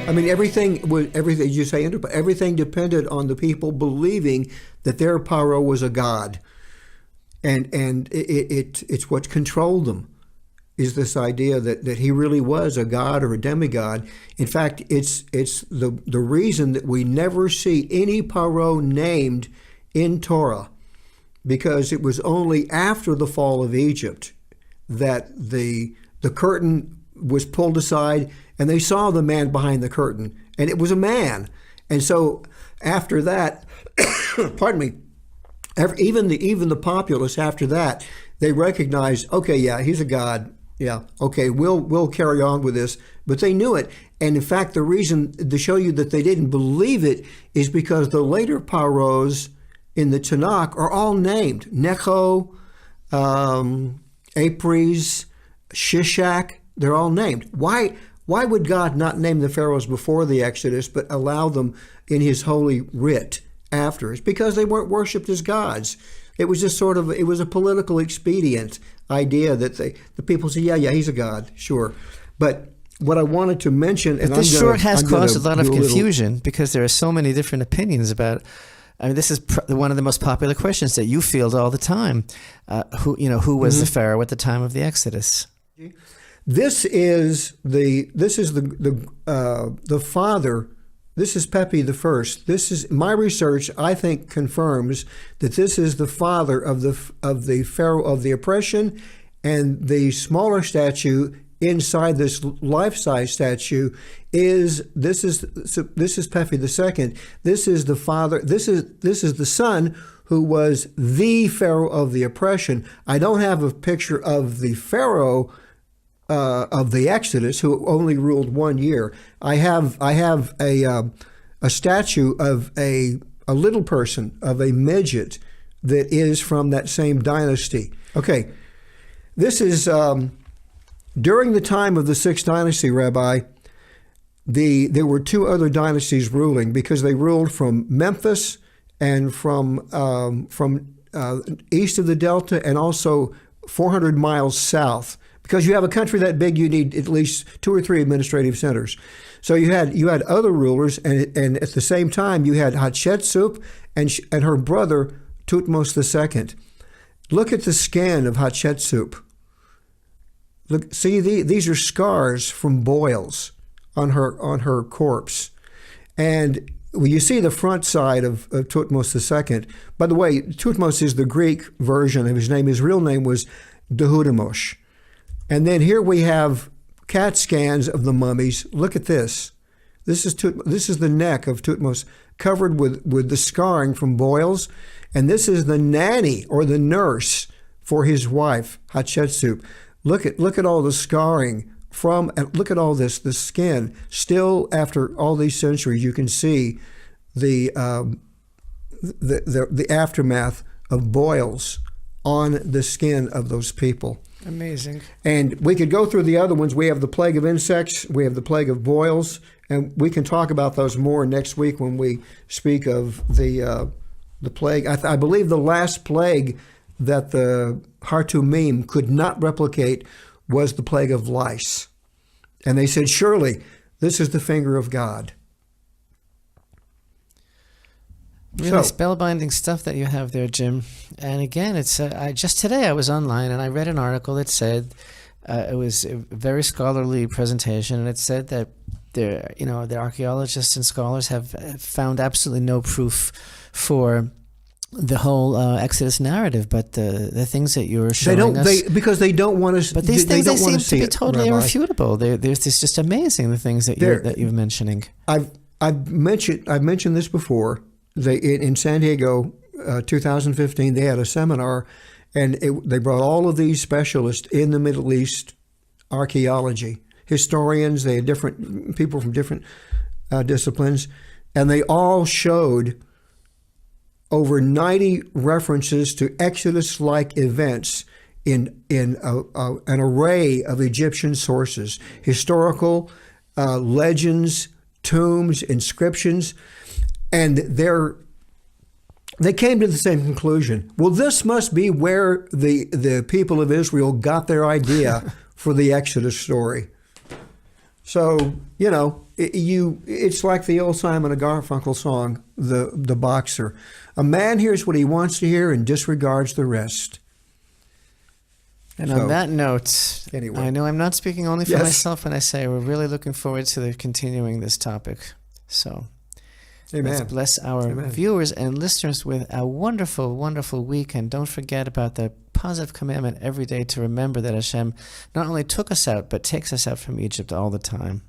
I mean, everything you say, everything depended on the people believing that their Pharaoh was a god, and it's what controlled them, is this idea that he really was a god or a demigod. In fact, it's the reason that we never see any Pharaoh named in Torah, because it was only after the fall of Egypt that the curtain was pulled aside and they saw the man behind the curtain, and it was a man. And so after that, pardon me, even the populace after that, they recognized, okay, yeah, he's a god. Yeah, okay, we'll carry on with this. But they knew it. And in fact, the reason to show you that they didn't believe it is because the later pharaohs in the Tanakh are all named. Necho, Apries, Shishak, they're all named. Why would God not name the pharaohs before the Exodus, but allow them in his holy writ after? It's because they weren't worshipped as gods. It was just it was a political expedient idea that the people say, yeah, he's a god, sure. But what I wanted to mention, but this has caused a lot of confusion because there are so many different opinions about. I mean, this is one of the most popular questions that you field all the time. Who was the Pharaoh at the time of the Exodus? This is the father. This is Pepi the First. This is my research. I think confirms that this is the father of the Pharaoh of the oppression, and the smaller statue inside this life-size statue is Pepi the Second. This is the father. This is the son who was the Pharaoh of the oppression. I don't have a picture of the Pharaoh of the Exodus, who only ruled 1 year. I have a statue of a little person, of a midget, that is from that same dynasty. Okay, this is during the time of the Sixth Dynasty, Rabbi. There were two other dynasties ruling, because they ruled from Memphis and from east of the Delta, and also 400 miles south. Because you have a country that big, you need at least 2 or 3 administrative centers. So you had other rulers, and at the same time you had Hatshepsut and her brother Thutmose II. Look at the skin of Hatshepsut. Look, see, these are scars from boils on her corpse, and when you see the front side of Thutmose II. By the way, Thutmose is the Greek version of his name. His real name was Dehudimosh. And then here we have CAT scans of the mummies. Look at this. This is the neck of Thutmose, covered with the scarring from boils. And this is the nanny, or the nurse, for his wife, Hatshepsut. Look at all the scarring and look at all the skin. Still, after all these centuries, you can see the aftermath of boils on the skin of those people. Amazing. And we could go through the other ones. We have the plague of insects. We have the plague of boils. And we can talk about those more next week when we speak of the plague. I believe the last plague that the Hartumim could not replicate was the plague of lice. And they said, surely this is the finger of God. Really spellbinding stuff that you have there, Jim. And again, it's just today I was online and I read an article that said it was a very scholarly presentation, and it said that the archaeologists and scholars have found absolutely no proof for the whole Exodus narrative, but the things that you're showing us, because they don't want to. But these things they seem to be totally irrefutable. It's just amazing, the things that you're mentioning. I've mentioned this before. In San Diego, 2015, they had a seminar, and they brought all of these specialists in the Middle East archaeology, historians. They had different people from different disciplines, and they all showed over 90 references to Exodus-like events in an array of Egyptian sources, historical, legends, tombs, inscriptions. And they came to the same conclusion. Well, this must be where the people of Israel got their idea for the Exodus story. So, it's like the old Simon and Garfunkel song, the boxer. A man hears what he wants to hear and disregards the rest. And on that note, anyway. I know I'm not speaking only for myself when I say we're really looking forward to continuing this topic. So let's bless our viewers and listeners with a wonderful, wonderful week. And don't forget about the positive commandment every day to remember that Hashem not only took us out, but takes us out from Egypt all the time.